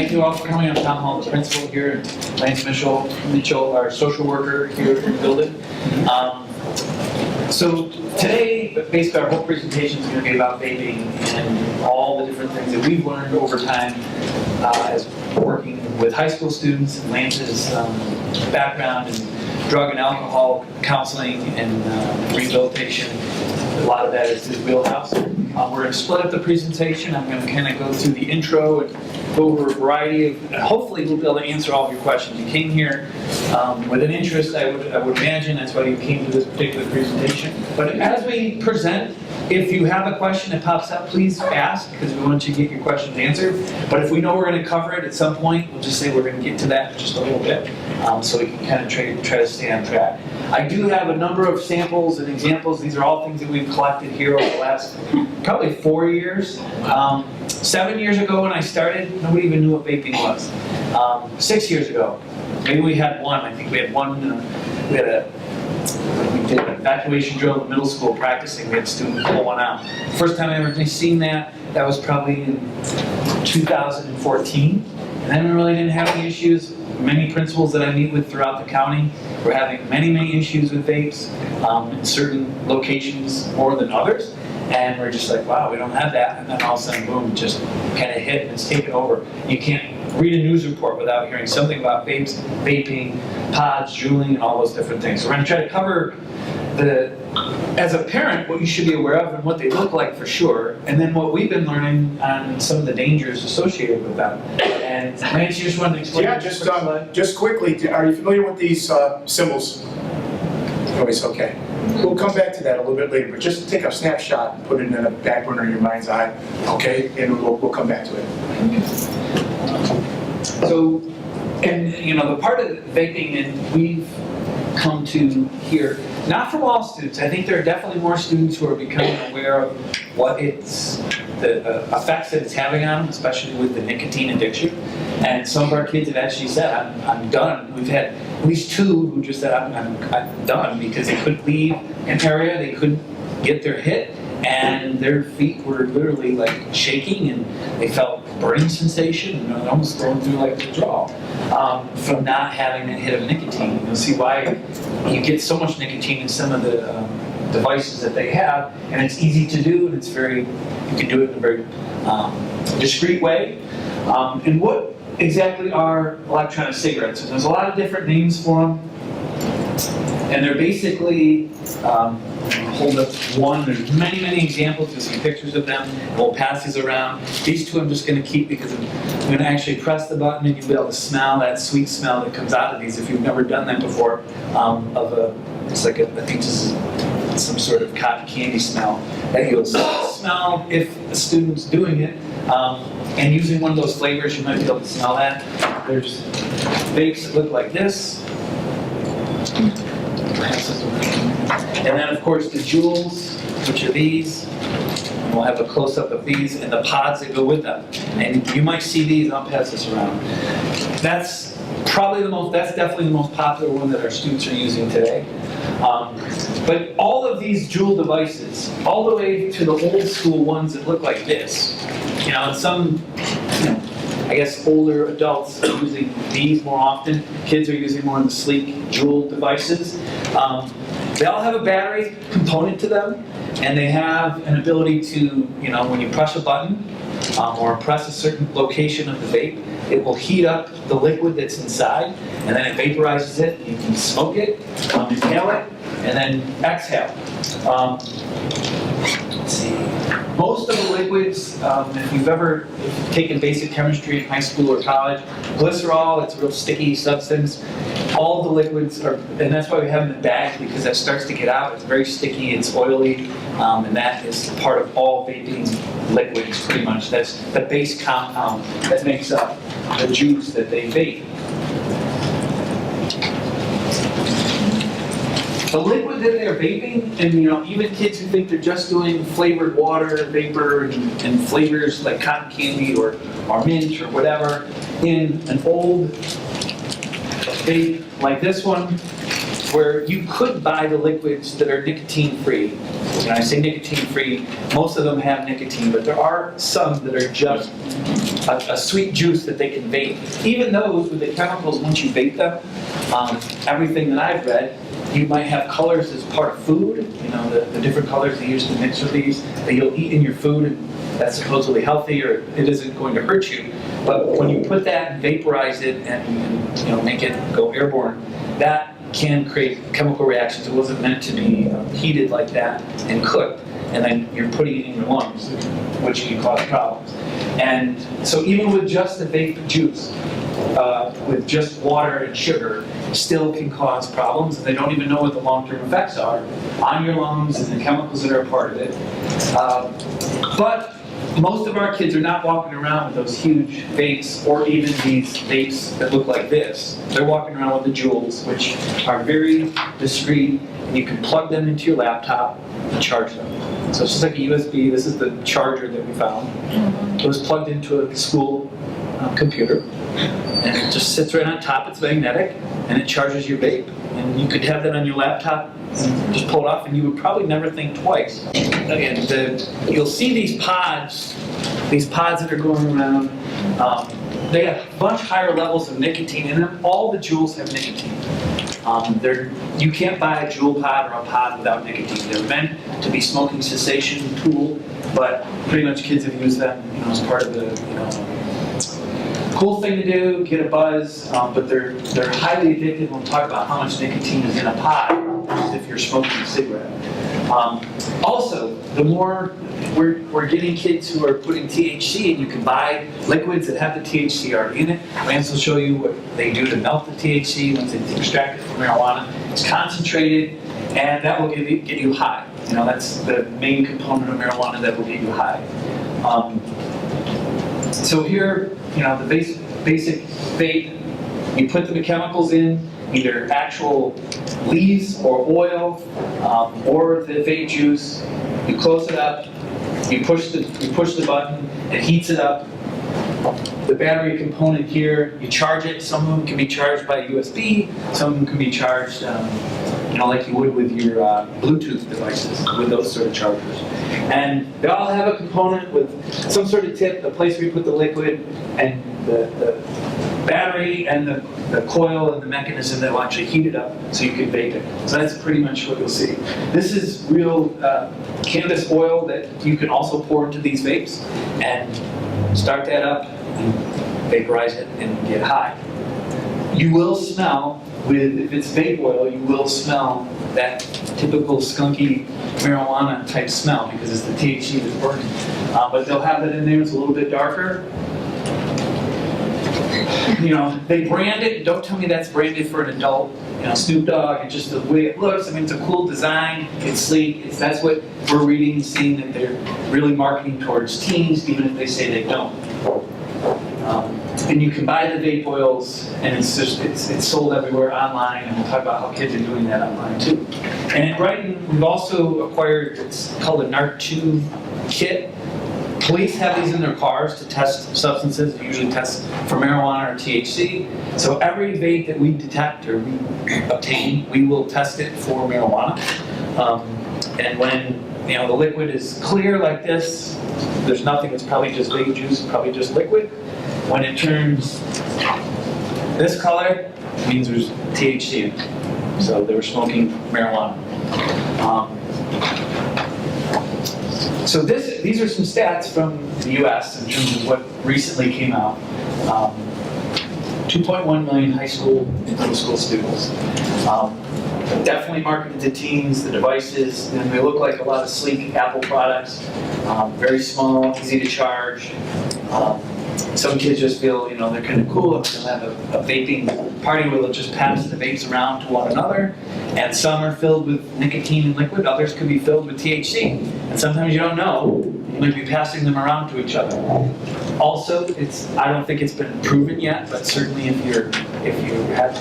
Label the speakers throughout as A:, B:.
A: Thank you all for coming. I'm Tom Hall, the principal here, and Lance Mitchell, our social worker here in the building. So today, basically our whole presentation is going to be about vaping and all the different things that we've learned over time as working with high school students. Lance's background in drug and alcohol counseling and rehabilitation. A lot of that is his wheelhouse. We're going to split up the presentation. I'm going to kind of go through the intro and go over a variety of, hopefully we'll be able to answer all of your questions. You came here with an interest, I would imagine, that's why you came to this particular presentation. But as we present, if you have a question that pops up, please ask, because we want you to get your questions answered. But if we know we're going to cover it at some point, we'll just say we're going to get to that in just a little bit, so we can kind of try to stay on track. I do have a number of samples and examples. These are all things that we've collected here over the last probably 4 years. 7 years ago when I started, nobody even knew what vaping was. 6 years ago, maybe we had one. I think we had one. We did an evacuation drill in the middle school practicing. We had students pull one out. First time I ever seen that was probably in 2014. And then we really didn't have any issues. Many principals that I meet with throughout the county were having many issues with vapes in certain locations more than others. And we're just like, wow, we don't have that. And then all of a sudden, boom, just kind of hit and it's taken over. You can't read a news report without hearing something about vapes, vaping, pods, juuling, and all those different things. So we're going to try to cover as a parent, what you should be aware of and what they look like for sure, and then what we've been learning on some of the dangers associated with them. And Lance, you just wanted to explain?
B: Yeah, just quickly, are you familiar with these symbols? Always okay. We'll come back to that a little bit later, but just take a snapshot and put it in the back burner of your mind's eye, okay? And we'll come back to it.
A: So, and you know, the part of vaping, and we've come to here, not from all students. I think there are definitely more students who are becoming aware of what the effects that it's having on them, especially with the nicotine addiction. And some of our kids have actually said, I'm done. We've had at least two who just said, I'm done, because they couldn't leave an area, they couldn't get their hit, and their feet were literally like shaking, and they felt burning sensation, and almost going through like withdrawal from not having that hit of nicotine. You'll see why you get so much nicotine in some of the devices that they have, and it's easy to do, and you can do it in a very discreet way. And what exactly are electronic cigarettes? There's a lot of different names for them, and they're basically hold up one. There's many examples. There's some pictures of them. We'll pass these around. These two I'm just going to keep because I'm going to actually press the button and you'll be able to smell that sweet smell that comes out of these if you've never done that before. It's like I think this is some sort of cotton candy smell that you'll smell if a student's doing it. And using one of those flavors, you might be able to smell that. There's vapes that look like this. And then, of course, the Juuls, which are these. And we'll have a close-up of these and the pods that go with them. And you might see these, and I'll pass this around. That's definitely the most popular one that our students are using today. But all of these Juul devices, all the way to the old school ones that look like this, and some, I guess older adults are using these more often. Kids are using more of the sleek Juul devices. They all have a battery component to them, and they have an ability to, when you press a button or press a certain location of the vape, it will heat up the liquid that's inside, and then it vaporizes it. You can smoke it, inhale it, and then exhale. Let's see. Most of the liquids, if you've taken basic chemistry in high school or college, glycerol, it's a real sticky substance. All the liquids are, and that's why we have them in bags, because that starts to get out. It's very sticky, it's oily, and that is part of all vaping liquids, pretty much. That's the base compound that makes up the juice that they vape. The liquid that they're vaping, and even kids who think they're just doing flavored water, vapor, and flavors like cotton candy or mint or whatever, in an old vape like this one, where you could buy the liquids that are nicotine-free. When I say nicotine-free, most of them have nicotine, but there are some that are just a sweet juice that they can vape. Even those with the chemicals, once you vape them, everything that I've read, you might have colors as part of food, the different colors they use to mix with these, that you'll eat in your food, and that's supposedly healthy, or it isn't going to hurt you. But when you put that and vaporize it and make it go airborne, that can create chemical reactions. It wasn't meant to be heated like that and cooked, and then you're putting it in your lungs, which can cause problems. And so even with just the vape juice, with just water and sugar, still can cause problems, and they don't even know what the long-term effects are on your lungs and the chemicals that are a part of it. But most of our kids are not walking around with those huge vapes, or even these vapes that look like this. They're walking around with the Juuls, which are very discreet, and you can plug them into your laptop and charge them. So it's just like a USB. This is the charger that we found. It was plugged into a school computer, and it just sits right on top. It's magnetic, and it charges your vape. And you could have that on your laptop, and just pull it off, and you would probably never think twice. Again, you'll see these pods that are going around. They have much higher levels of nicotine in them. All the Juuls have nicotine. You can't buy a Juul pod or a pod without nicotine. They're meant to be smoking cessation tool, but pretty much kids have used them, as part of the, cool thing to do, get a buzz, but they're highly addictive. We'll talk about how much nicotine is in a pod, as if you're smoking a cigarette. Also, the more we're getting kids who are putting THC, and you can buy liquids that have the THC already in it. Lance will show you what they do to melt the THC once it's extracted from marijuana. It's concentrated, and that will get you high. That's the main component of marijuana that will get you high. So here, the basic vape, you put the chemicals in, either actual leaves or oil, or the vape juice. You close it up, you push the button, it heats it up. The battery component here, you charge it. Some of them can be charged by USB, some of them can be charged like you would with your Bluetooth devices, with those sort of chargers. And they all have a component with some sort of tip, the place where you put the liquid, and the battery, and the coil, and the mechanism that will actually heat it up so you can vape it. So that's pretty much what you'll see. This is real cannabis oil that you can also pour into these vapes, and start that up, and vaporize it, and get high. You will smell, if it's vape oil, you will smell that typical skunky marijuana type smell, because it's the THC that's burning. But they'll have it in there, it's a little bit darker. They brand it. Don't tell me that's branded for an adult. Snoop Dogg, and just the way it looks. It's a cool design. It's sleek. That's what we're reading and seeing, that they're really marketing towards teens, even if they say they don't. And you can buy the vape oils, and it's sold everywhere online, and we'll talk about how kids are doing that online too. And at Brighton, we've also acquired, it's called a NARC2 kit. Police have these in their cars to test substances. They usually test for marijuana or THC. So every vape that we detect or we obtain, we will test it for marijuana. And when the liquid is clear like this, there's nothing. It's probably just vape juice, probably just liquid. When it turns this color, it means there's THC in it. So they were smoking marijuana. So these are some stats from the US in terms of what recently came out. 2.1 million high school and middle school students. Definitely marketed to teens, the devices, and they look like a lot of sleek Apple products. Very small, easy to charge. Some kids just feel, they're kind of cool, and they'll have a vaping party where they'll just pass the vapes around to one another. And some are filled with nicotine and liquid, others could be filled with THC. And sometimes you don't know, you might be passing them around to each other. Also, I don't think it's been proven yet, but certainly if you have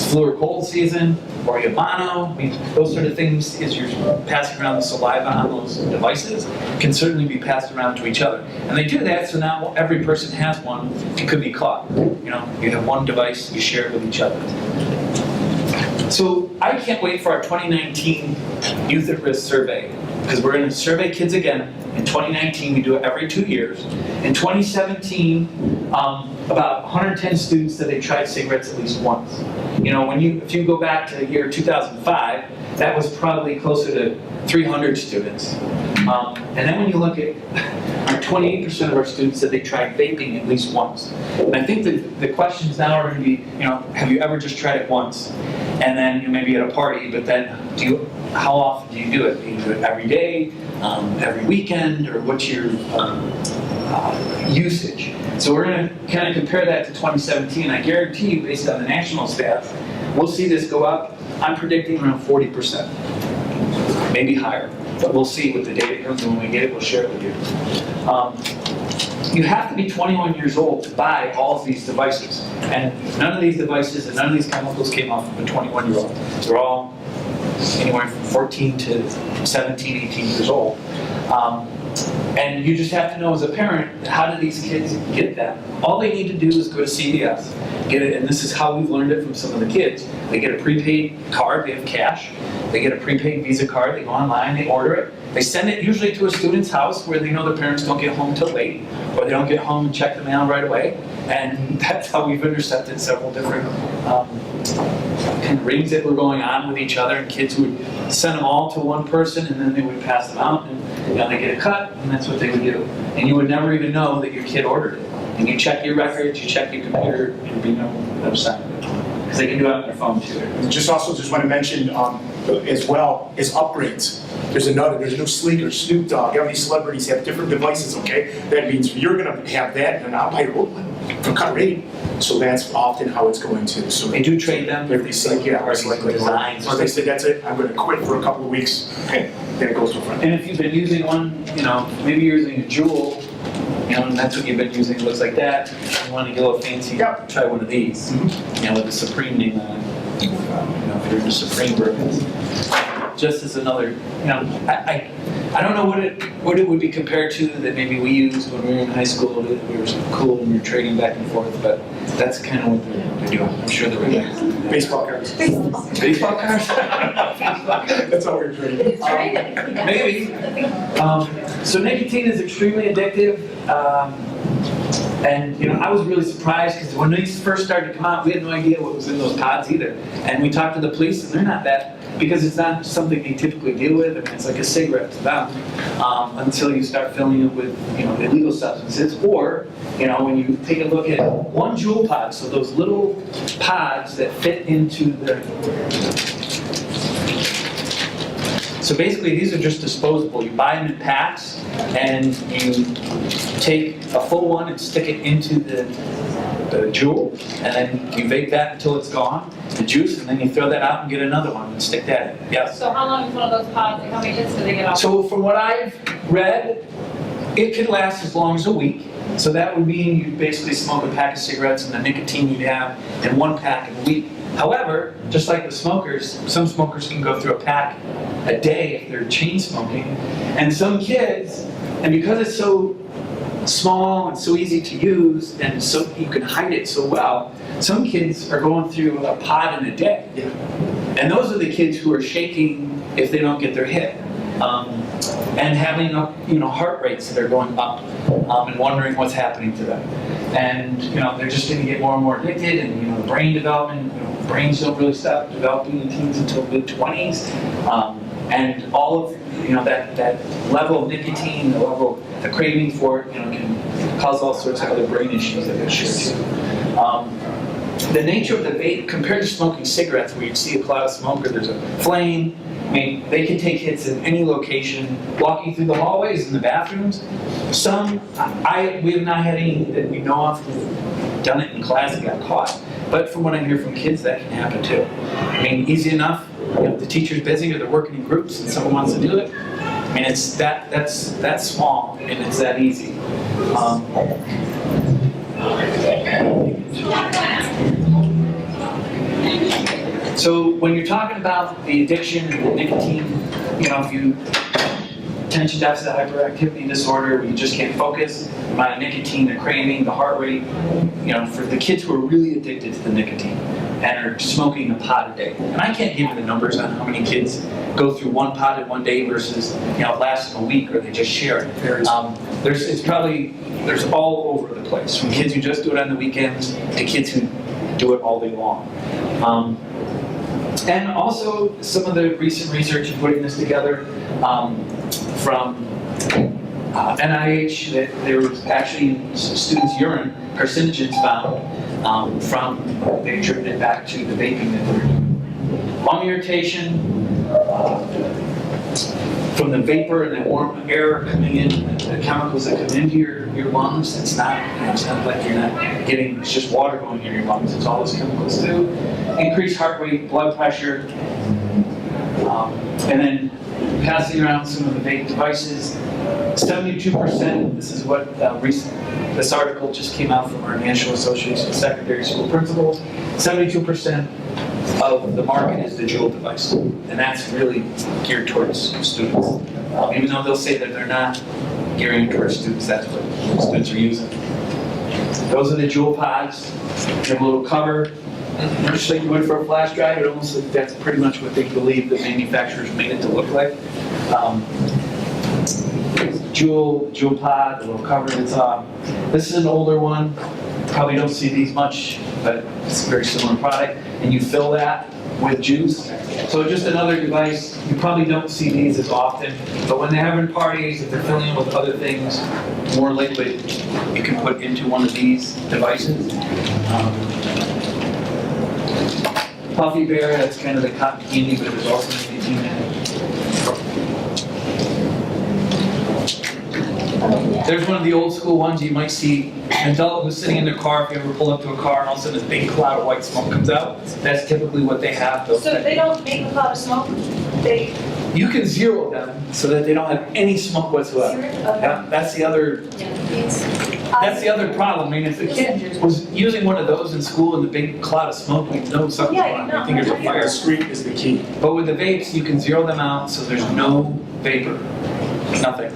A: flu or cold season, or you have mono, those sort of things, as you're passing around the saliva on those devices, can certainly be passed around to each other. And they do that so now every person has one, it could be caught. You have one device, you share it with each other. So I can't wait for our 2019 Youth at Risk survey, because we're going to survey kids again. In 2019, we do it every 2 years. In 2017, about 110 students said they tried cigarettes at least once. You know, if you go back to the year 2005, that was probably closer to 300 students. And then when you look at 28% of our students said they tried vaping at least once. And I think that the questions now are going to be, you know, have you ever just tried it once? And then you may be at a party, but then how often do you do it? Do you do it every day, every weekend, or what's your usage? So we're going to kind of compare that to 2017. I guarantee you, based on the national stats, we'll see this go up. I'm predicting around 40%, maybe higher. But we'll see what the data comes, and when we get it, we'll share it with you. You have to be 21 years old to buy all of these devices. And none of these devices and none of these chemicals came off of a 21-year-old. They're all anywhere from 14 to 17, 18 years old. And you just have to know as a parent, how do these kids get them? All they need to do is go to CVS, get it, and this is how we've learned it from some of the kids. They get a prepaid card, they have cash, they get a prepaid Visa card, they go online, they order it, they send it usually to a student's house where they know the parents don't get home till late, or they don't get home and check the mail right away, and that's how we've intercepted several different kind of rings that were going on with each other, and kids would send them all to one person, and then they would pass them out, and you know, they get a cut, and that's what they would do. And you would never even know that your kid ordered it. And you check your records, you check your computer, and there'd be no sign of it. Because they can do it on their phone too.
B: Just want to mention as well is upgrades. There's a new Sleeker, Snoop Dogg. All these celebrities have different devices, okay? That means you're going to have that, and I'll buy your old one for cut rate. So that's often how it's going to. So
A: they do trade them.
B: If they say, yeah,
A: or
B: like
A: designs.
B: Or they say, that's it, I'm going to quit for a couple of weeks. Okay, then it goes to front.
A: And if you've been using one, you know, maybe you're using a Juul, you know, and that's what you've been using, it looks like that. You want to get a little fancy, try one of these, you know, with the Supreme name on it. You know, if you're into Supreme bourbons. Just as another, you know, I don't know what it would be compared to that maybe we used when we were in high school. That we were cool when we were trading back and forth, but that's kind of what they're doing. I'm sure they're relaxed.
B: Baseball cards.
A: Baseball cards?
B: That's all we're trading.
A: Maybe. So nicotine is extremely addictive. And you know, I was really surprised because when these first started to come out, we had no idea what was in those pods either. And we talked to the police, and they're not that, because it's not something they typically deal with. I mean, it's like a cigarette to them until you start filling it with, you know, illegal substances. Or, you know, when you take a look at one Juul pod, so those little pods that fit into the. So basically, these are just disposable. You buy them in packs, and you take a full one and stick it into the Juul, and then you vape that until it's gone, the juice, and then you throw that out and get another one and stick that in. Yes?
C: So how long is one of those pods, and how many hits do they get off?
A: So from what I've read, it could last as long as a week. So that would mean you basically smoke a pack of cigarettes and the nicotine you'd have in one pack in a week. However, just like the smokers, some smokers can go through a pack a day if they're chain smoking. And some kids, and because it's so small and so easy to use, and so you can hide it so well, some kids are going through a pod in a day. And those are the kids who are shaking if they don't get their hit. And having heart rates that are going up, and wondering what's happening to them. And they're just going to get more and more addicted, and the brain development, brains don't really stop developing in teens until mid-20s. And all of that level of nicotine, the craving for it, can cause all sorts of other brain issues that we'll share too. The nature of the vape, compared to smoking cigarettes, where you see a cloud of smoke or there's a flame, I mean, they can take hits in any location, walking through the hallways and the bathrooms. We have not had any that we know of who've done it in class and got caught. But from what I hear from kids, that can happen too. I mean, easy enough. If the teacher's busy or they're working in groups and someone wants to do it, I mean, it's that's small and it's that easy. So when you're talking about the addiction and the nicotine, if you attention deficit hyperactivity disorder, where you just can't focus, the amount of nicotine, the craving, the heart rate, for the kids who are really addicted to the nicotine, and are smoking a pod a day. And I can't give you the numbers on how many kids go through one pod in one day versus, it lasts a week or they just share it. There's all over the place, from kids who just do it on the weekends to kids who do it all day long. And also some of the recent research in putting this together from NIH, that there was actually students' urine carcinogens found they attributed it back to the vaping that they're doing. Lung irritation from the vapor and the warm air coming in, the chemicals that come into your lungs. It's not like you're not getting, it's just water going in your lungs. It's all those chemicals too. Increased heart rate, blood pressure, and then passing around some of the vape devices. 72%, this is what this article just came out from our National Association of Secondary School Principals, 72% of the market is the Juul device, and that's really geared towards students. Even though they'll say that they're not gearing towards students, that's what students are using. Those are the Juul pods. They have a little cover, just like you would for a flash drive. It almost, that's pretty much what they believe the manufacturers made it to look like. Juul pod, the little cover that's on. This is an older one. Probably don't see these much, but it's a very similar product. And you fill that with juice. So just another device. You probably don't see these as often, but when they're having parties, if they're filling it with other things, more liquid, you can put into one of these devices. Puffy Bear, that's kind of the cotton candy, but there's also nicotine in it. There's one of the old school ones you might see an adult who's sitting in their car. If you ever pull up to a car and all of a sudden this big cloud of white smoke comes out, that's typically what they have.
D: So if they don't make a cloud of smoke, they...
A: You can zero them so that they don't have any smoke whatsoever.
D: Okay.
A: Yeah, that's the other problem. I mean, if the kid was using one of those in school and the big cloud of smoke, you know something's
D: Yeah,
A: wrong.
D: you know.
A: You think there's a
B: Yeah,
A: fire.
B: discreet is the key.
A: But with the vapes, you can zero them out so there's no vapor, nothing.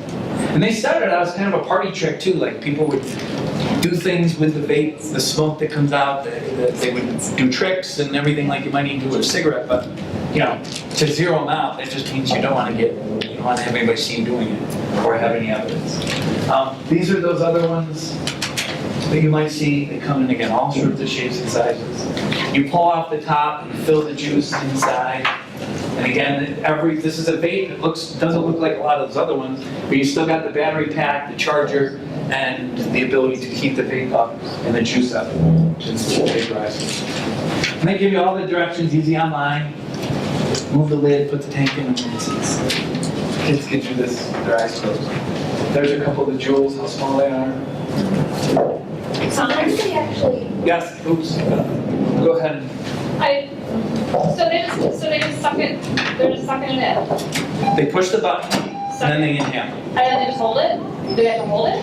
A: And they started out as kind of a party trick too, like people would do things with the vape, the smoke that comes out, they would do tricks and everything like you might need to do with a cigarette, but to zero them out, that just means you don't want to have anybody see you doing it or have any evidence. These are those other ones that you might see. They come in again, all sorts of shapes and sizes. You pull off the top, you fill the juice inside. And again, this is a vape. It doesn't look like a lot of those other ones, but you still got the battery pack, the charger, and the ability to keep the vape up and the juice up since it's vaporizing. And they give you all the directions, easy online. Move the lid, put the tank in, and kids can do this with their eyes closed. There's a couple of the Juuls, how small they are.
E: So how do they actually,
A: Yes, oops, go ahead.
C: So they just suck it, they're just sucking it in.
A: They push the button, and then they inhale.
C: And then they just hold it? Do they have to hold it?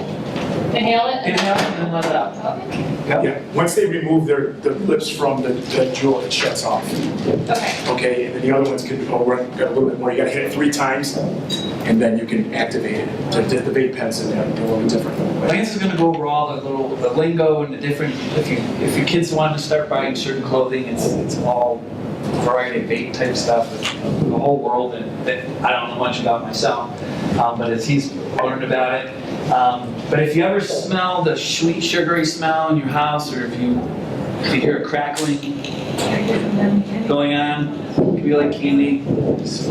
C: Inhale it?
A: Inhale, and then let it out.
C: Okay.
A: Yep.
B: Yeah, once they remove the lips from the Juul, it shuts off.
C: Okay.
B: Okay, and then the other ones got a little bit more. You gotta hit it 3 times, and then you can activate it. The vape pens in there, they're a little bit different.
A: Lance is going to go over all the lingo and the different. If your kids want to start buying certain clothing, it's all variety of vape type stuff. The whole world that I don't know much about myself, but as he's learned about it. But if you ever smell the sweet sugary smell in your house, or if you hear a crackling going on, it could be like candy.
E: this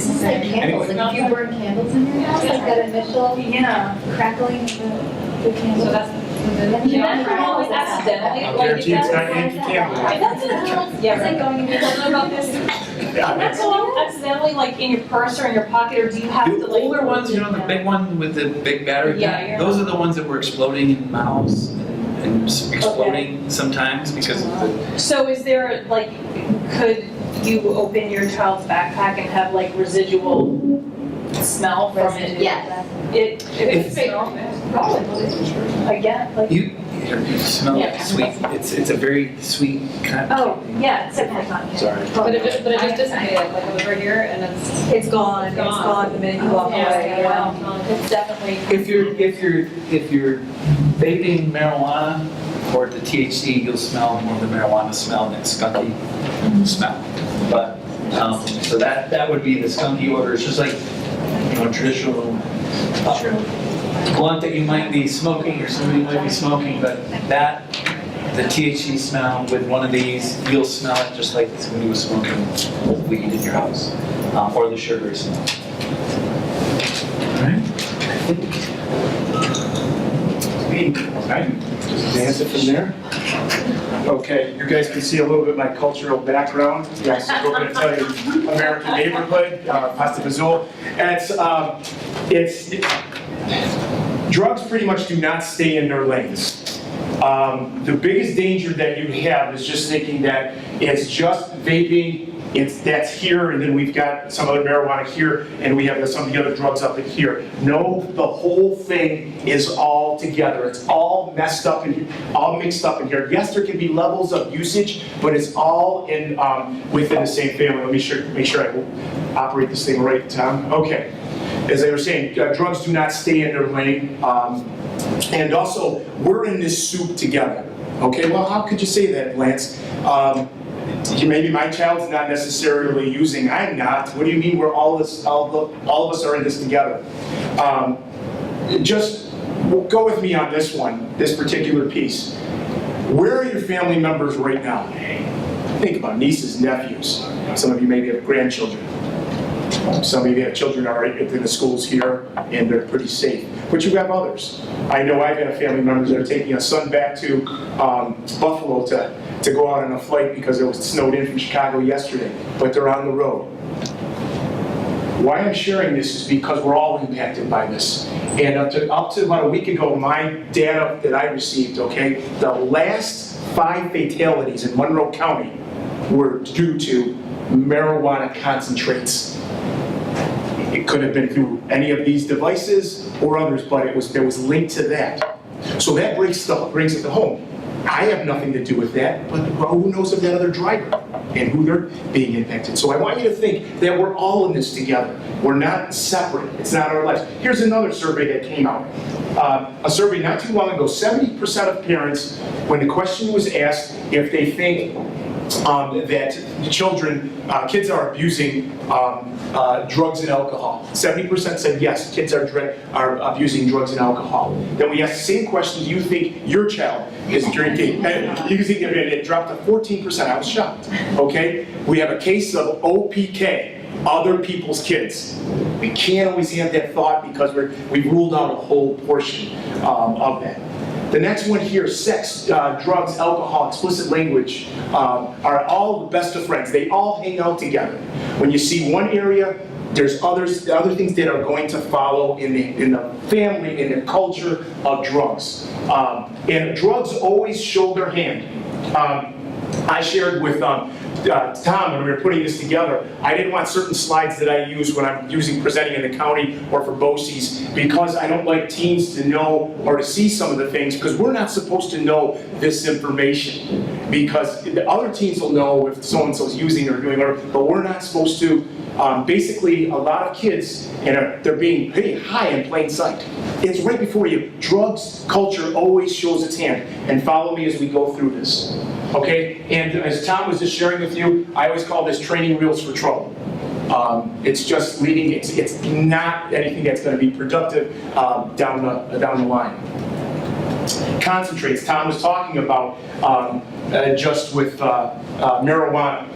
E: is like candles, like if you burn candles in your house, like that initial crackling of the candle.
C: So that's, can that come out accidentally?
B: I'll
C: Like,
B: guarantee
C: if
B: it's
C: that's-
B: not Yankee Candle.
C: If that's an
E: It's like going into
C: don't know about this. Can that go out accidentally, like in your purse or in your pocket, or do you have to
A: The
C: like?
A: older ones, the big one with the big battery
C: Yeah,
A: pack,
C: yeah.
A: those are the ones that were exploding in mouths and exploding sometimes because of the.
D: So is there, like, could you open your child's backpack and have like residual smell from it?
E: Yes.
D: It
A: If-
D: smell, again, like.
A: You smell
C: Yeah.
A: sweet. It's a very sweet kind of.
D: Oh, yeah, it's definitely not.
A: Sorry.
C: But it just dissipated, like it was right here and it's.
D: It's gone the minute you walk away, yeah. It's definitely.
A: If you're vaping marijuana or the THC, you'll smell more of the marijuana smell than skunky smell. But so that would be the skunky odor. It's just like traditional blunt that you might be smoking or somebody might be smoking, but the THC smell with one of these, you'll smell it just like somebody was smoking weed in your house, or the sugary smell. All right.
B: Just dance it from there. Okay, you guys can see a little bit of my cultural background. Yes, I'm going to tell you American neighborhood, Pasta Vazul. Drugs pretty much do not stay in their lanes. The biggest danger that you have is just thinking that it's just vaping, that's here, and then we've got some other marijuana here, and we have some of the other drugs up in here. No, the whole thing is all together. It's all messed up and all mixed up in here. Yes, there can be levels of usage, but it's all in within the same family. Let me make sure I operate this thing right, Tom. Okay. As I was saying, drugs do not stay in their lane. And also, we're in this soup together. Okay, well, how could you say that, Lance? Maybe my child's not necessarily using, I'm not. What do you mean we're all of us are in this together? Just go with me on this one, this particular piece. Where are your family members right now? Think about nieces, nephews. Some of you maybe have grandchildren. Some of you have children are in the schools here, and they're pretty safe. But you have others. I know I've got family members that are taking a son back to Buffalo to go out on a flight because it was snowed in from Chicago yesterday, but they're on the road. Why I'm sharing this is because we're all impacted by this. And up to about a week ago, my data that I received, okay, the last 5 fatalities in Monroe County were due to marijuana concentrates. It could have been through any of these devices or others, but there was linked to that. So that brings it to home. I have nothing to do with that, but who knows of that other driver and who they're being impacted. So I want you to think that we're all in this together. We're not separate. It's not our lives. Here's another survey that came out. A survey not too long ago, 70% of parents, when the question was asked if they think that kids are abusing drugs and alcohol. 70% said yes, kids are abusing drugs and alcohol. Then we asked the same question, do you think your child is drinking? And you can see it dropped to 14%. I was shocked. Okay? We have a case of OPK, other people's kids. We can't always have that thought because we've ruled out a whole portion of that. The next one here, sex, drugs, alcohol, explicit language, are all the best of friends. They all hang out together. When you see one area, there's other things that are going to follow in the family, in the culture of drugs. And drugs always show their hand. I shared with Tom when we were putting this together, I didn't want certain slides that I use when I'm presenting in the county or for BOCES because I don't like teens to know or to see some of the things because we're not supposed to know this information because the other teens will know if so-and-so's using or doing whatever, but we're not supposed to. Basically, a lot of kids, they're being pretty high in plain sight. It's right before you. Drugs culture always shows its hand. And follow me as we go through this. Okay? And as Tom was just sharing with you, I always call this training wheels for trouble. It's just leading, it's not anything that's going to be productive down the line. Concentrates, Tom was talking about just with marijuana.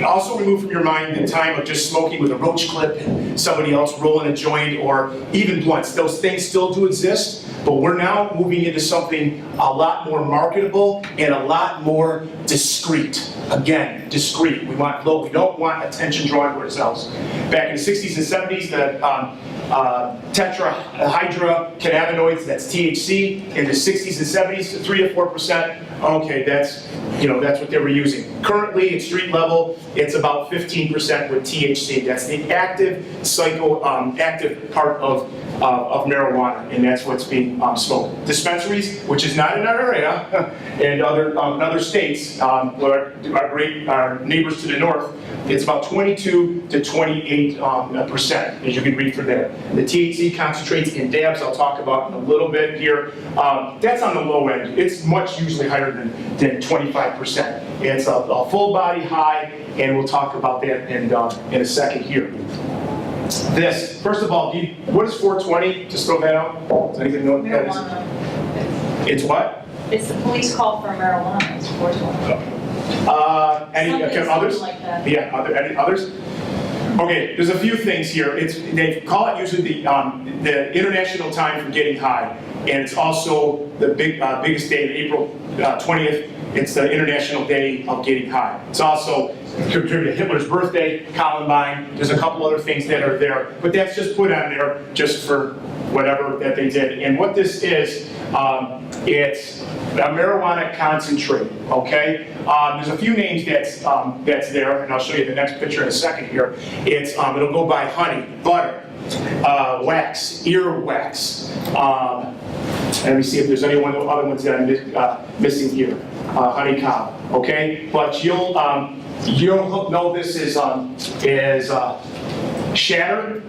B: Also remove from your mind the time of just smoking with a roach clip and somebody else rolling a joint or even blunts. Those things still do exist, but we're now moving into something a lot more marketable and a lot more discreet. Again, discreet. We don't want attention drawn to ourselves. Back in the 60s and 70s, the tetrahydrocannabinoids, that's THC, in the 60s and 70s, 3 to 4%. Okay, that's what they were using. Currently, at street level, it's about 15% with THC. That's the active active part of of marijuana, and that's what's being smoked. Dispensaries, which is not in our area, and in other states, where our neighbors to the north, it's about 22 to 28%, as you can read from there. The THC concentrates in dabs, I'll talk about in a little bit here. That's on the low end. It's much usually higher than 25%. It's a full body high, and we'll talk about that in a second here. This, first of all, what is 420? Just throw that out. Does anybody know what that is?
D: Marijuana.
B: It's what?
D: It's the police call for marijuana, it's 420.
B: Any others?
D: Like that.
B: Yeah, any others? Okay, there's a few things here. They call it usually the international time for getting high, and it's also the biggest day, April 20th. It's the International Day of Getting High. It's also contributed to Hitler's birthday, Columbine. There's a couple other things that are there, but that's just put on there just for whatever that they did. And what this is, it's a marijuana concentrate, okay? There's a few names that's there, and I'll show you the next picture in a second here. It'll go by honey, butter, wax, earwax. Let me see if there's any other ones that I'm missing here. Honeycomb, okay? But you'll know this is shatter,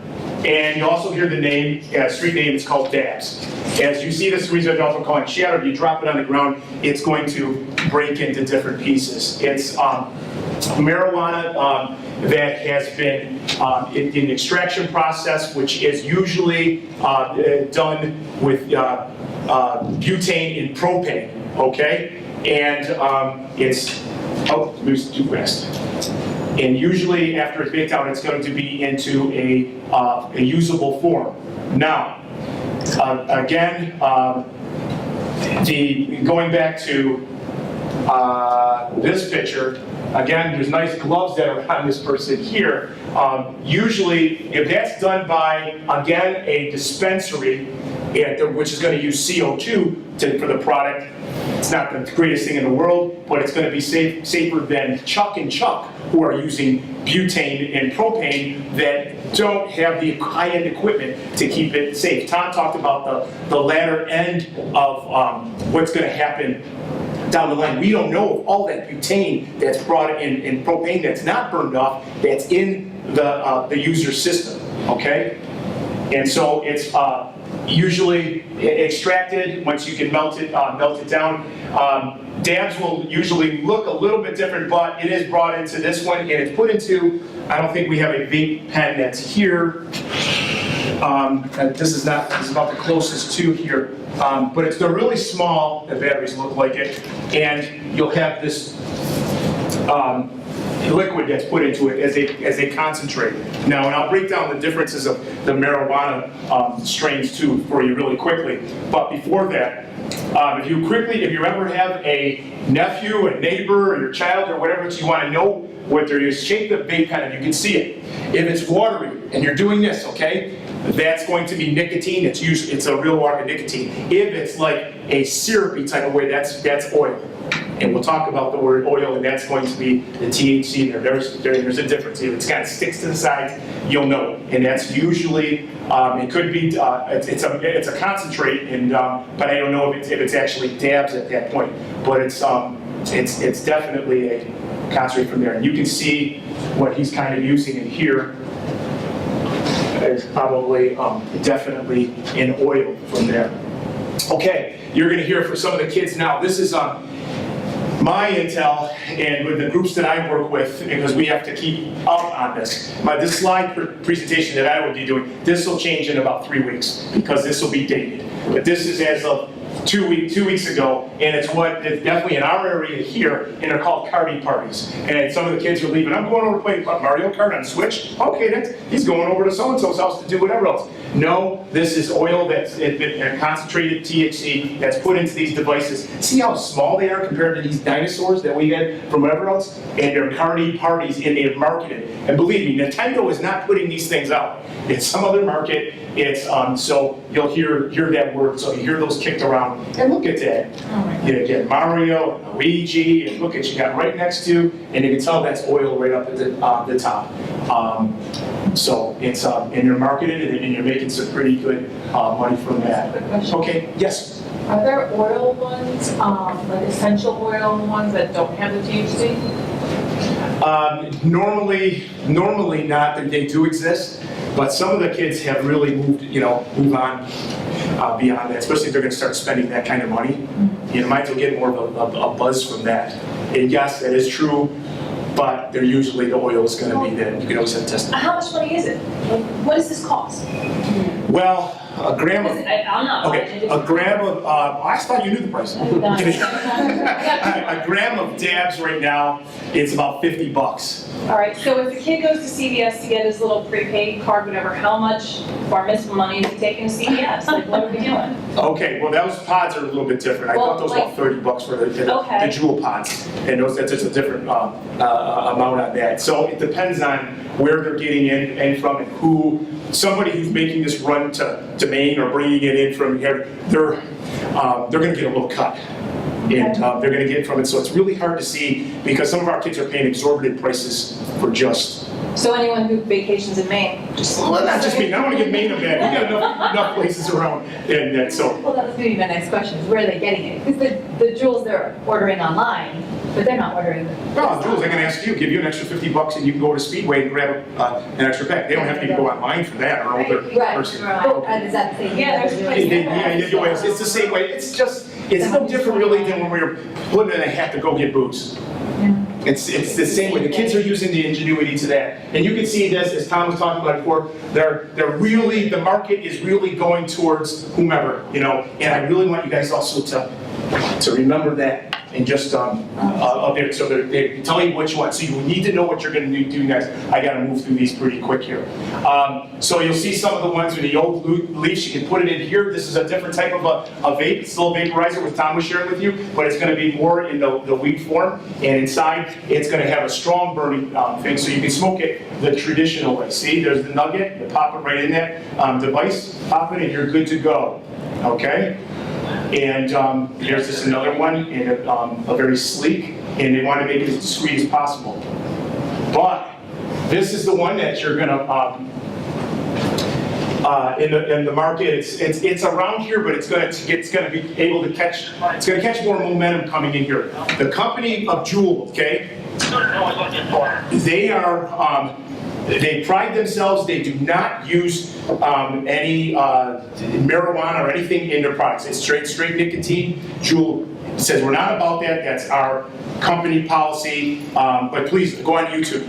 B: and you also hear the name, street name is called dabs. As you see this, the reason I also call it shatter, if you drop it on the ground, it's going to break into different pieces. It's marijuana that has been in the extraction process, which is usually done with butane and propane, okay? And moves too fast. And usually after it's baked out, it's going to be into a usable form. Now, again, going back to this picture, again, there's nice gloves that are on this person here. Usually, if that's done by, again, a dispensary, which is going to use CO2 for the product, it's not the greatest thing in the world, but it's going to be safer than Chuck and Chuck, who are using butane and propane that don't have the high-end equipment to keep it safe. Tom talked about the latter end of what's going to happen down the line. We don't know if all that butane that's brought in propane that's not burned off, that's in the user's system, okay? And so it's usually extracted once you can melt it down. Dabs will usually look a little bit different, but it is brought into this one, and it's put into, I don't think we have a vape pen that's here. This is about the closest to here, but they're really small, the batteries look like it, and you'll have this liquid that's put into it as a concentrate. Now, and I'll break down the differences of the marijuana strains too for you really quickly. But before that, if you ever have a nephew, a neighbor, or your child, or whatever, you want to know what they're using, shake the vape pen and you can see it. If it's watery and you're doing this, okay, that's going to be nicotine. It's a real water nicotine. If it's like a syrupy type of way, that's oil. And we'll talk about the word oil, and that's going to be the THC there. There's a difference. If it kind of sticks to the sides, you'll know. And that's usually, it could be, it's a concentrate, and but I don't know if it's actually dabs at that point. But it's definitely a concentrate from there. And you can see what he's kind of using in here. It's probably definitely in oil from there. Okay, you're going to hear from some of the kids now. This is my intel, and with the groups that I work with, because we have to keep up on this. This slide presentation that I will be doing, this will change in about 3 weeks, because this will be dated. But this is as of 2 weeks ago, and it's definitely in our area here, and they're called karting parties. And some of the kids are leaving. I'm going over to play Mario Kart on Switch. Okay, he's going over to so-and-so's house to do whatever else. No, this is oil that's concentrated THC that's put into these devices. See how small they are compared to these dinosaurs that we get from whatever else? And they're karting parties, and they're marketed. And believe me, Nintendo is not putting these things out. It's some other market. It's so you'll hear that word. So you hear those kicked around. And look at that. You get Mario, and Luigi, and look at you got right next to, and you can tell that's oil right up at the top. So it's, and you're marketing it and you're making some pretty good money from that.
F: Quick question.
B: Okay, yes?
F: Are there oil ones, like essential oil ones that don't have the THC?
B: Normally not, they do exist, but some of the kids have really moved on beyond that, especially if they're gonna start spending that kind of money. You might as well get more of a buzz from that. And yes, that is true, but they're usually, the oil is gonna be there. You can always have tested.
D: How much money is it? Like, what does this cost?
B: Well, a gram of,
D: I'm not.
B: okay, a gram of, I thought you knew the price. A gram of dabs right now, it's about $50.
D: All right, so if the kid goes to CVS to get his little prepaid card, whatever, how much bar mitzvah money is he taking to CVS? Like, what are we doing?
B: Okay, well, those pods are a little bit different. I thought those were about $30 for the
D: Okay.
B: jewel pods. And that's just a different amount on that. So it depends on where they're getting in from and who, somebody who's making this run to Maine or bringing it in from here, they're gonna get a little cut. And they're gonna get from it. So it's really hard to see because some of our kids are paying exorbitant prices for just.
D: So anyone who vacations in Maine, just.
B: Well, not just Maine. I don't wanna give Maine a bad. We got enough places around and that, so.
E: Well, that was gonna be my next question, is where are they getting it? Because the jewels they're ordering online, but they're not ordering them.
B: No, Jules, I can ask you, give you an extra $50 and you can go to Speedway and grab an extra pack. They don't have to even go online for that or older person.
E: Right, is that the same?
D: Yeah, there's a place.
B: It's the same way. It's no different really than when we were putting in a hat to go get booze. It's the same way. The kids are using the ingenuity to that. And you can see this, as Tom was talking about before, they're really, the market is really going towards whomever, and I really want you guys also to remember that. And just so they're telling you what you want. So you need to know what you're going to do next. I got to move through these pretty quick here. So you'll see some of the ones with the old leaves. You can put it in here. This is a different type of a vape. It's still a vaporizer, which Tom was sharing with you, but it's going to be more in the weed form. And inside, it's going to have a strong burning thing, so you can smoke it the traditional way. See, there's the nugget. You pop it right in that device. Pop it, and you're good to go. Okay. And here's just another one, and a very sleek, and they want to make it as discreet as possible. But this is the one that you're gonna in the market. It's around here, but it's gonna be able to catch. It's gonna catch more momentum coming in here. The company of Juul, okay? They are. They pride themselves, they do not use any marijuana or anything in their products. It's straight nicotine. Juul says we're not about that, that's our company policy, but please go on YouTube.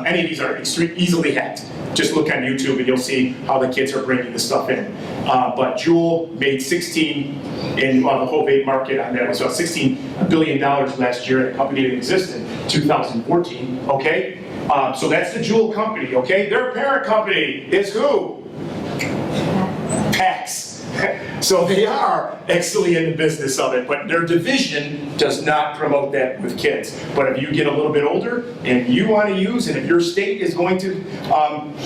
B: Any of these are easily hacked. Just look on YouTube and you'll see how the kids are bringing this stuff in. But Juul made 16 in the whole vape market on that. It was about $16 billion last year, and a company that existed in 2014, okay? So that's the Juul company, okay? Their parent company is who? PAX. So they are actually in the business of it, but their division does not promote that with kids. But if you get a little bit older and you want to use, and if your state is going to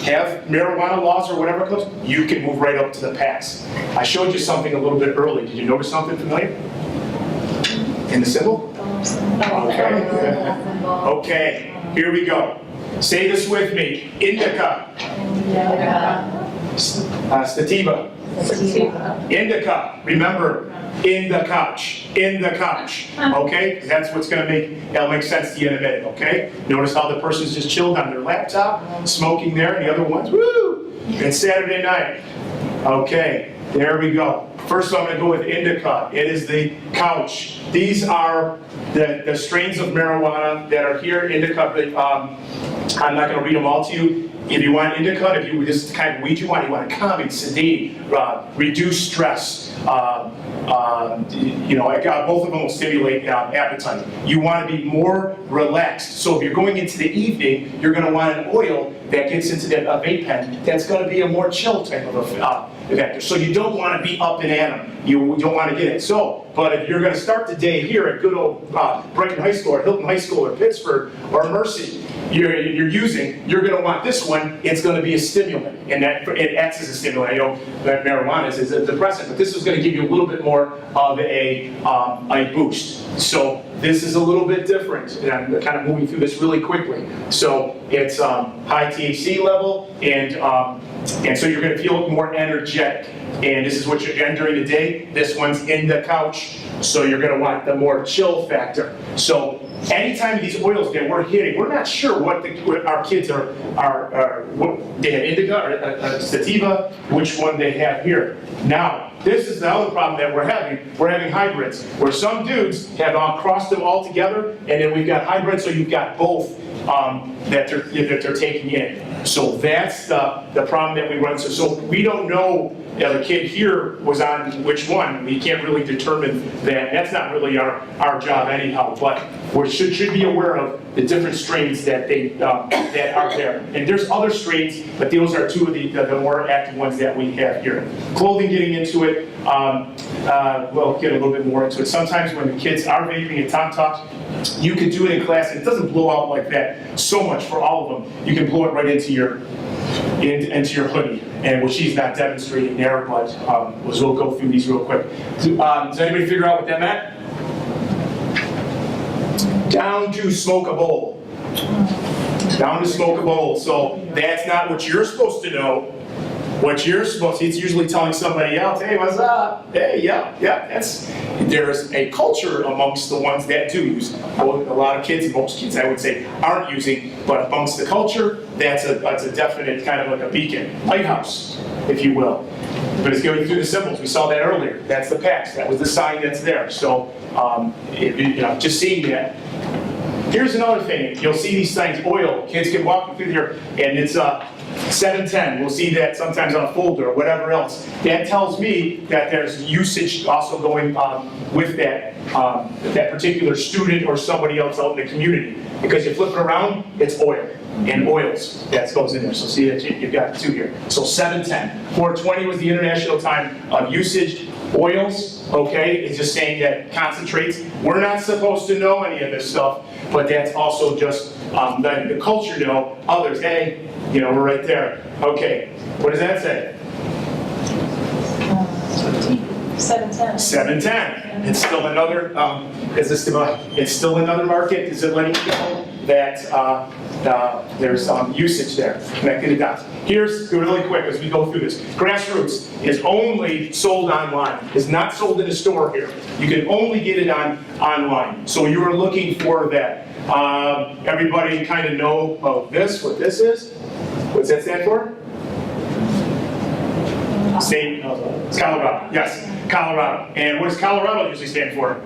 B: have marijuana laws or whatever it comes, you can move right up to the PAX. I showed you something a little bit early. Did you notice something familiar? In the symbol? Okay. Okay, here we go. Say this with me. Indica. Sativa. Indica. Remember, in the couch. In the couch. Okay? That's what's going to that'll make sense to you in a minute. Okay? Notice how the person's just chilled on their laptop, smoking there, and the other one's, woo! It's Saturday night. Okay, there we go. First, I'm going to go with indica. It is the couch. These are the strains of marijuana that are here. Indica, I'm not going to read them all to you. If you want indica, if you this is the kind of weed you want calming, sedate, reduce stress. Both of them will stimulate appetite. You want to be more relaxed. So if you're going into the evening, you're going to want an oil that gets into that vape pen that's going to be a more chill type of effect. So you don't want to be up and at them. You don't want to get it. So, but if you're going to start the day here at good old Brighton High School or Hilton High School or Pittsburgh or Mercy, you're going to want this one. It's going to be a stimulant, and that it acts as a stimulant. I know that marijuana is a depressant, but this is going to give you a little bit more of a boost. So This is a little bit different, and I'm kind of moving through this really quickly. So it's high THC level, and so you're going to feel more energetic. And this is what you're getting during the day. This one's in the couch, so you're going to want the more chill factor. So anytime these oils that we're hitting, we're not sure what our kids are what they have indica or sativa, which one they have here. Now, this is the other problem that we're having. We're having hybrids, where some dudes have crossed them all together, and then we've got hybrids, so you've got both that they're taking in. So that's the problem that we run into. So we don't know if the kid here was on which one. We can't really determine that. That's not really our job anyhow, but we should be aware of the different strains that that are there. And there's other strains, but those are two of the more active ones that we have here. Clothing, getting into it, we'll get a little bit more into it. Sometimes when the kids are vaping and Tom talks, you can do it in class, and it doesn't blow out like that so much for all of them. You can blow it right into your hoodie, and what she's not demonstrating there, but we'll go through these real quick. Does anybody figure out what that meant? Down to smoke a bowl. Down to smoke a bowl. So that's not what you're supposed to know. What you're supposed to, it's usually telling somebody else, hey, what's up? Hey, yeah, there's a culture amongst the ones that do use. A lot of kids, most kids I would say, aren't using, but amongst the culture, that's a definite kind of like a beacon, lighthouse, if you will. But it's going through the symbols. We saw that earlier. That's the PAX. That was the sign that's there. So, just seeing that. Here's another thing. You'll see these signs, oil. Kids can walk through here, and it's 710. We'll see that sometimes on a folder or whatever else. That tells me that there's usage also going with that particular student or somebody else out in the community. Because you flip it around, it's oil and oils that goes in there. So see that you've got two here. So 710. 420 was the international time of usage. Oils, okay, it's just saying that concentrates. We're not supposed to know any of this stuff, but that's also just letting the culture know. Others, hey, we're right there. Okay, what does that say?
D: 710.
B: 710. It's still another. It's still another market. Is it letting you know that there's usage there? Connecting the dots. Here's really quick as we go through this. Grassroots is only sold online. It's not sold in a store here. You can only get it online. So you are looking for that. Everybody kind of know what this is. What's that stand for? State, it's Colorado, yes, Colorado. And what does Colorado usually stand for?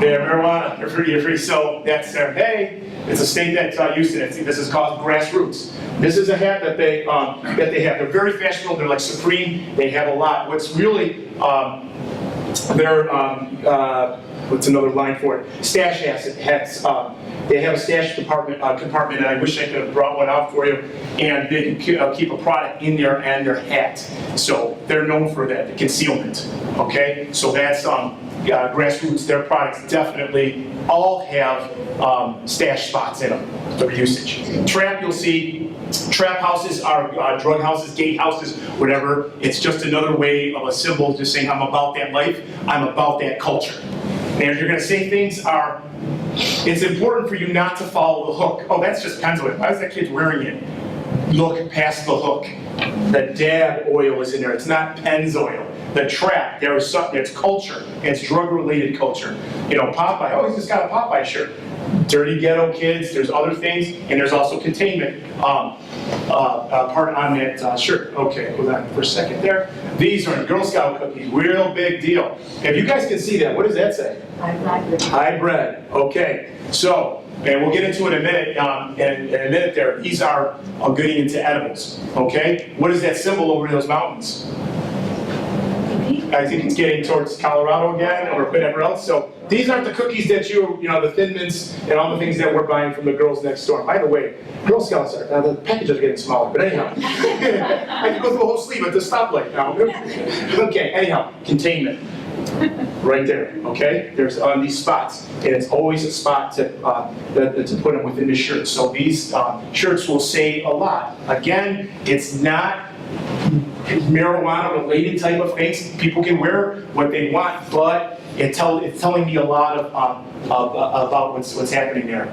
B: They're marijuana, they're free. So that's their, hey, it's a state that's used to it. This is called Grassroots. This is a hat that they have. They're very fashionable, they're like Supreme, they have a lot. What's really, what's another line for it? Stash hats. They have a stash compartment, and I wish I could have brought one out for you. And they can keep a product in there and their hat. So they're known for that, the concealment. Okay, so that's Grassroots. Their products definitely all have stash spots in them for usage. Trap, you'll see. Trap houses are drug houses, gate houses, whatever. It's just another way of a symbol just saying I'm about that life, I'm about that culture. And if you're going to say things it's important for you not to follow the hook. Oh, that's just Pennzoil. Why is that kid wearing it? Look past the hook. The dab oil is in there. It's not Pennzoil. The trap, there is something, it's culture. It's drug-related culture. Popeye, oh, he's just got a Popeye shirt. Dirty Ghetto Kids, there's other things, and there's also containment part on that shirt. Okay, hold on for a second there. These are Girl Scout cookies, real big deal. If you guys can see that, what does that say? High bread. Okay, so, and we'll get into it in a minute, in a minute there. These are getting into edibles, okay? What is that symbol over those mountains? I think it's getting towards Colorado again, or whatever else. So these aren't the cookies that the Thin Mints and all the things that we're buying from the girls next door. By the way, Girl Scouts are, the packages are getting smaller, but anyhow. I can go through a whole sleeve at the stoplight now. Okay, anyhow, containment. Right there, okay? There's on these spots, and it's always a spot to put them within the shirt. So these shirts will say a lot. Again, it's not marijuana related type of things. People can wear what they want, but it's telling me a lot about what's happening there.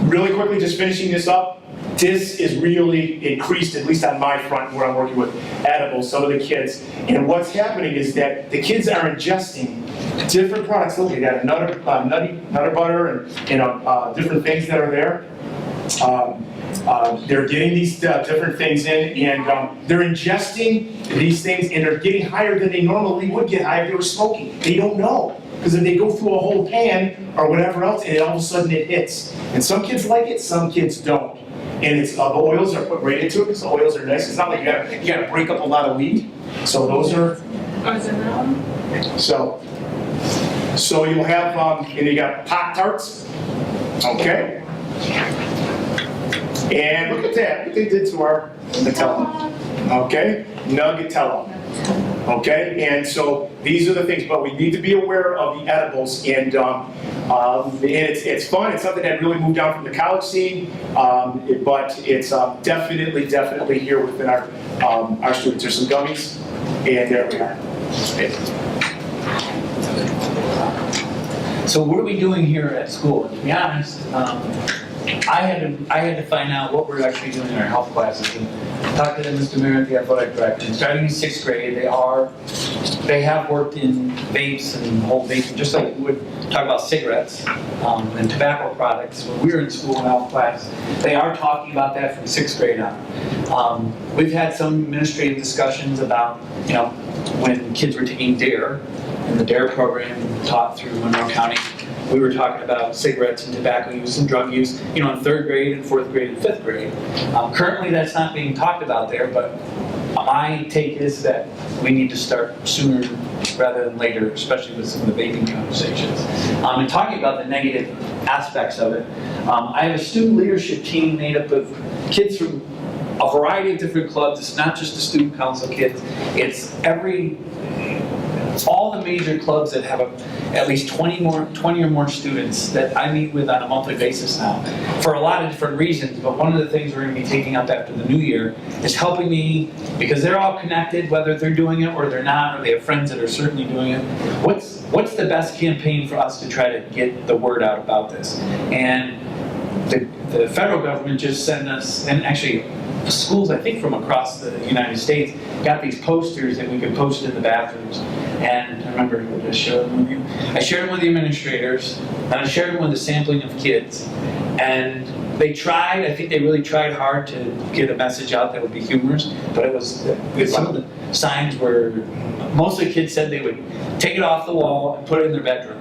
B: Really quickly, just finishing this up, this is really increased, at least on my front where I'm working with edibles, some of the kids. And what's happening is that the kids are ingesting different products. Look, they got nutter butter and different things that are there. They're getting these different things in, and they're ingesting these things, and they're getting higher than they normally would get high if they were smoking. They don't know, because if they go through a whole pan or whatever else, and all of a sudden it hits. And some kids like it, some kids don't. And it's the oils are put right into it, because the oils are nice. It's not like you gotta break up a lot of weed. So those are.
F: Oh, is it that one?
B: So you'll have and you got Pop-Tarts. Okay. And look at that, what they did to our Nutella. Okay, Nuggetella. Okay, and so these are the things, but we need to be aware of the edibles, and it's fun. It's something that really moved down from the college scene, but it's definitely here within our students. There's some gummies, and there we are.
A: So what are we doing here at school? To be honest, I had to find out what we're actually doing in our health classes, and talk to Mr. Merritt, the athletic director. Starting in 6th grade, they have worked in vapes and whole vaping, just like we would talk about cigarettes and tobacco products. When we were in school in health class, they are talking about that from 6th grade on. We've had some administrative discussions about, when kids were taking DARE, and the DARE program taught through Monroe County. We were talking about cigarettes and tobacco use and drug use, in 3rd grade and 4th grade and 5th grade. Currently, that's not being talked about there, but my take is that we need to start sooner rather than later, especially with some of the vaping conversations. And talking about the negative aspects of it, I have a student leadership team made up of kids from a variety of different clubs. It's not just the student council kids. It's all the major clubs that have at least 20 or more students that I meet with on a monthly basis now, for a lot of different reasons. But one of the things we're going to be taking up after the new year is helping me, because they're all connected, whether they're doing it or they're not, or they have friends that are certainly doing it. What's the best campaign for us to try to get the word out about this? And the federal government just sent us, and actually the schools, I think, from across the United States got these posters that we could post in the bathrooms. And I remember I shared them with you. I shared them with the administrators, and I shared them with a sampling of kids. And they tried, I think they really tried hard to get a message out that would be humorous, but some of the signs were, most of the kids said they would take it off the wall and put it in their bedroom,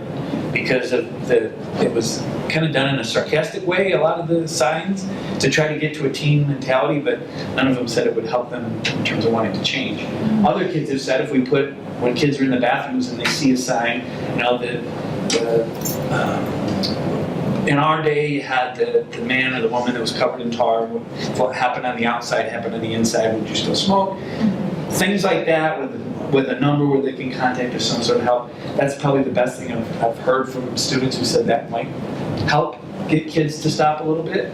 A: because it was kind of done in a sarcastic way, a lot of the signs, to try to get to a teen mentality, but none of them said it would help them in terms of wanting to change. Other kids have said if we put, when kids are in the bathrooms and they see a sign, in our day, you had the man or the woman that was covered in tar. What happened on the outside happened on the inside. Would you still smoke? Things like that with a number where they can contact us some sort of help. That's probably the best thing I've heard from students who said that might help get kids to stop a little bit.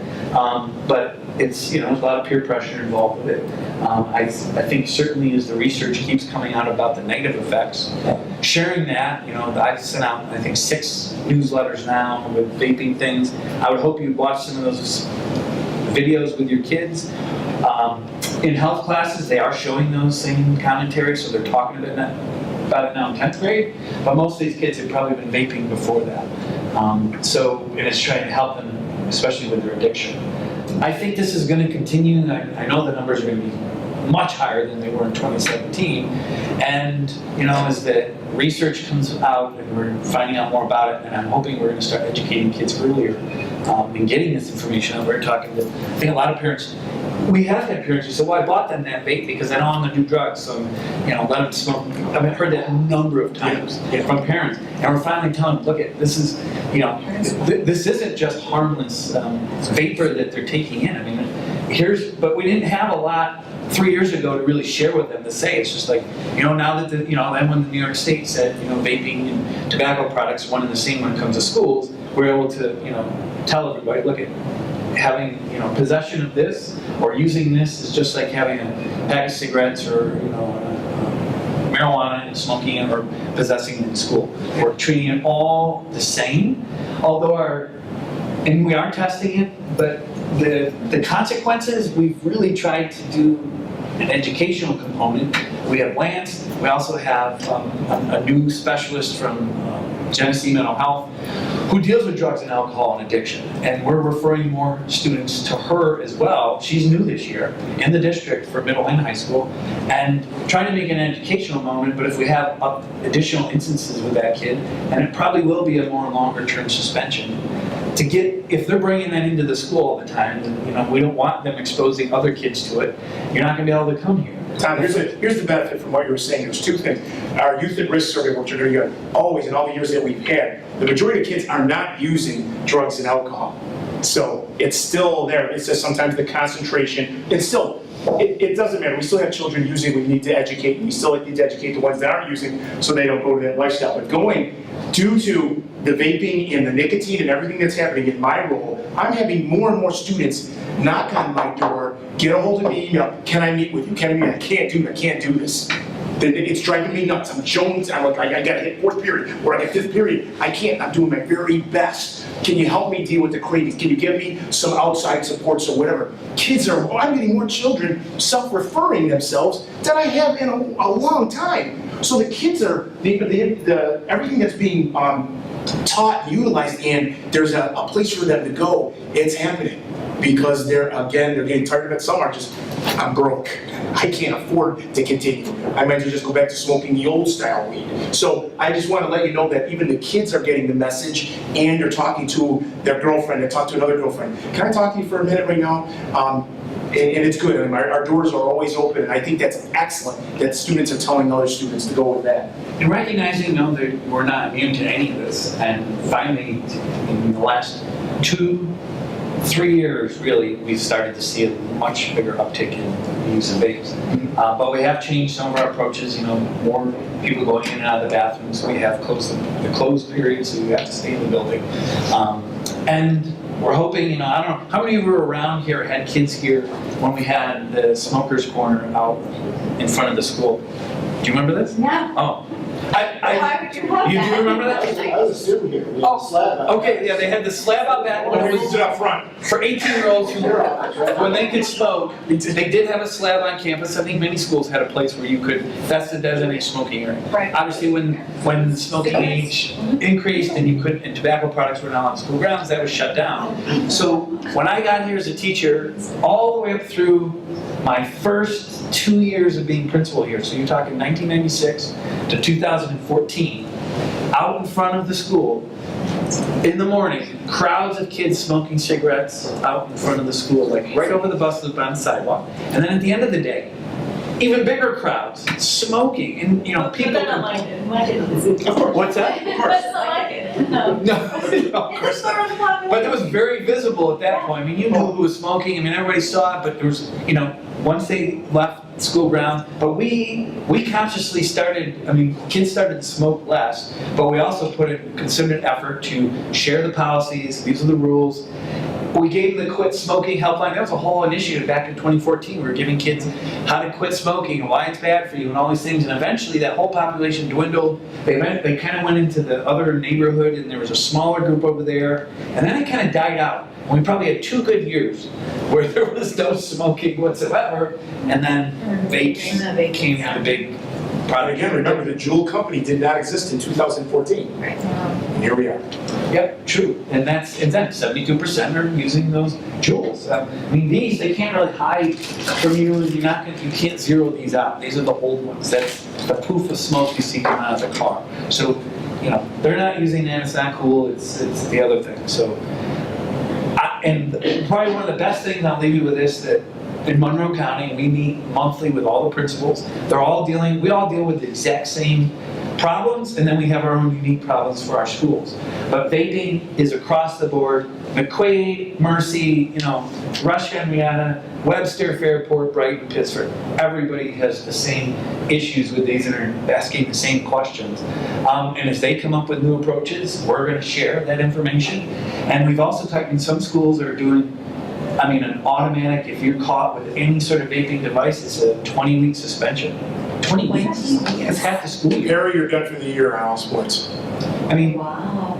A: But it's, there's a lot of peer pressure involved with it. I think certainly as the research keeps coming out about the negative effects, sharing that, I've sent out, I think, 6 newsletters now with vaping things. I would hope you'd watch some of those videos with your kids. In health classes, they are showing those same commentaries, so they're talking about it now in 10th grade, but most of these kids have probably been vaping before that. And it's trying to help them, especially with their addiction. I think this is going to continue. I know the numbers are going to be much higher than they were in 2017. And, as the research comes out and we're finding out more about it, and I'm hoping we're going to start educating kids earlier and getting this information out. We're talking to, I think a lot of parents, we have had parents who say, well, I bought them that vape because I know I'm going to do drugs, so, let them smoke. I've heard that a number of times from parents. And we're finally telling them, look, this is, this isn't just harmless vapor that they're taking in. I mean, but we didn't have a lot 3 years ago to really share with them to say. It's just like, now that and when the New York State said, vaping and tobacco products, one and the same when it comes to schools, we're able to, tell everybody, look, at having, possession of this or using this is just like having a pack of cigarettes or, marijuana and smoking it or possessing it in school. We're treating it all the same, although and we are testing it, but the consequences, we've really tried to do an educational component. We have Lance, we also have a new specialist from Genesee Mental Health who deals with drugs and alcohol and addiction. And we're referring more students to her as well. She's new this year in the district for middle and high school, and trying to make an educational moment, but if we have additional instances with that kid, and it probably will be a more longer term suspension, to get, if they're bringing that into the school all the time, then, we don't want them exposing other kids to it. You're not gonna be able to come here.
B: Tom, here's the benefit from what you were saying. There's two things. Our youth at risk survey, which are doing always in all the years that we've had, the majority of kids are not using drugs and alcohol. So it's still there. It's just sometimes the concentration, it's still, it doesn't matter. We still have children using, we need to educate, and we still need to educate the ones that aren't using so they don't go to that lifestyle. But due to the vaping and the nicotine and everything that's happening in my role, I'm having more and more students knock on my door, get a hold of me, email, can I meet with you? Can I meet? I can't do this. It's driving me nuts. I'm Jones. I'm like, I gotta hit fourth period, or I got fifth period. I can't. I'm doing my very best. Can you help me deal with the cravings? Can you give me some outside supports or whatever? I'm getting more children self-referring themselves than I have in a long time. So the kids are, everything that's being taught and utilized, and there's a place for them to go, it's happening. Because they're getting tired of it. Some are just, I'm broke. I can't afford to continue. I meant to just go back to smoking the old style weed. So I just want to let you know that even the kids are getting the message, and they're talking to their girlfriend, they talk to another girlfriend. Can I talk to you for a minute right now? And it's good. I mean, our doors are always open, and I think that's excellent that students are telling other students to go with that.
A: And recognizing, that we're not immune to any of this, and finally, in the last 2-3 years, really, we've started to see a much bigger uptick in the use of vapes. But we have changed some of our approaches, more people going in and out of the bathrooms. We have the closed period, so you have to stay in the building. And we're hoping, I don't know, how many of you were around here, had kids here when we had the smokers corner out in front of the school? Do you remember this?
E: Yeah.
A: Oh.
E: Why would you want
A: You
E: that?
A: do remember that?
G: I was a student here. We had a slab out.
A: Okay, yeah, they had the slab out back when it
B: We moved
A: was
B: it up front.
A: for 18-year-olds when they could smoke. They did have a slab on campus. I think many schools had a place where you could, that's the designated smoking area.
D: Right.
A: Obviously, when the smoking age increased and and tobacco products were now on school grounds, that was shut down. So when I got here as a teacher, all the way up through my first 2 years of being principal here, so you're talking 1996 to 2014, out in front of the school, in the morning, crowds of kids smoking cigarettes out in front of the school, like right over the bus loop on the sidewalk. And then at the end of the day, even bigger crowds smoking, and people.
D: But they're not like it. My kid
A: Of course. What's that?
D: But it's not like it. No.
A: No, of course not. But it was very visible at that point. I mean, you knew who was smoking. I mean, everybody saw it, but there was, once they left school grounds. But we consciously started, kids started to smoke less, but we also put in considered effort to share the policies, these are the rules. We gave the quit smoking helpline. That was a whole initiative back in 2014. We were giving kids how to quit smoking and why it's bad for you and all these things. And eventually that whole population dwindled. They kind of went into the other neighborhood, and there was a smaller group over there. And then it kind of died out. And we probably had 2 good years where there was no smoking whatsoever. And then vapes came the big product.
B: Again, remember, the Juul company did not exist in 2014.
E: Right.
B: And here we are.
A: Yep, true. And that's 72% are using those Juuls. These, they can't really hide from you, and you can't zero these out. These are the old ones. That's the poof of smoke you see coming out of the car. So, they're not using that, it's not cool, it's the other thing. So, and probably one of the best things, I'll leave you with this, that in Monroe County, we meet monthly with all the principals. We all deal with the exact same problems, and then we have our own unique problems for our schools. But vaping is across the board. McQuaid, Mercy, Rush Henrietta, Webster, Fairport, Brighton, Pittsford. Everybody has the same issues with these and are asking the same questions. And as they come up with new approaches, we're going to share that information. And we've also talked in some schools that are doing an automatic, if you're caught with any sort of vaping device, it's a 20-week suspension. 20 weeks, it's half the school year.
B: Perry, you're done for the year on all sports.
A: I mean,
E: Wow.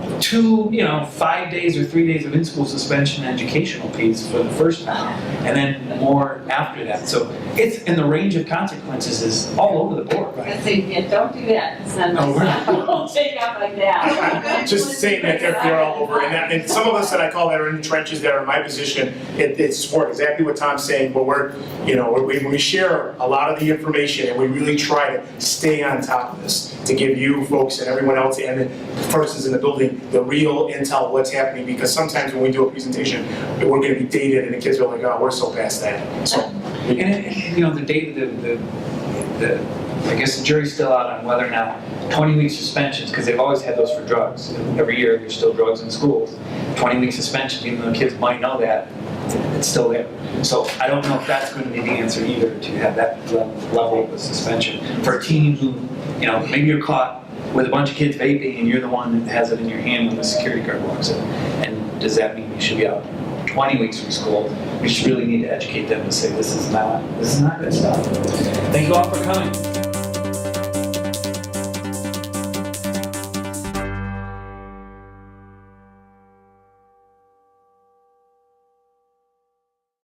A: 5 days or 3 days of in-school suspension and educational fees for the first time, and then more after that. So it's, and the range of consequences is all over the board.
C: I say, yeah, don't do that, because then
B: Oh, we're not.
C: we'll take up like that.
B: Just saying that they're all over, and some of us that I call that are in the trenches that are in my position, it's support, exactly what Tom's saying, but we share a lot of the information, and we really try to stay on top of this, to give you folks and everyone else, and the persons in the building, the real intel of what's happening, because sometimes when we do a presentation, we're gonna be dated, and the kids are like, oh, we're so past that, so.
A: And the data, I guess the jury's still out on whether or not 20-week suspensions, because they've always had those for drugs. Every year, there's still drugs in schools. 20-week suspensions, even though the kids might know that, it's still there. So I don't know if that's going to be the answer either, to have that level of a suspension. For a team who, maybe you're caught with a bunch of kids vaping and you're the one that has it in your hand when the security guard walks in. And does that mean you should be out 20 weeks from school? We should really need to educate them to say this is not good stuff. Thank you all for coming.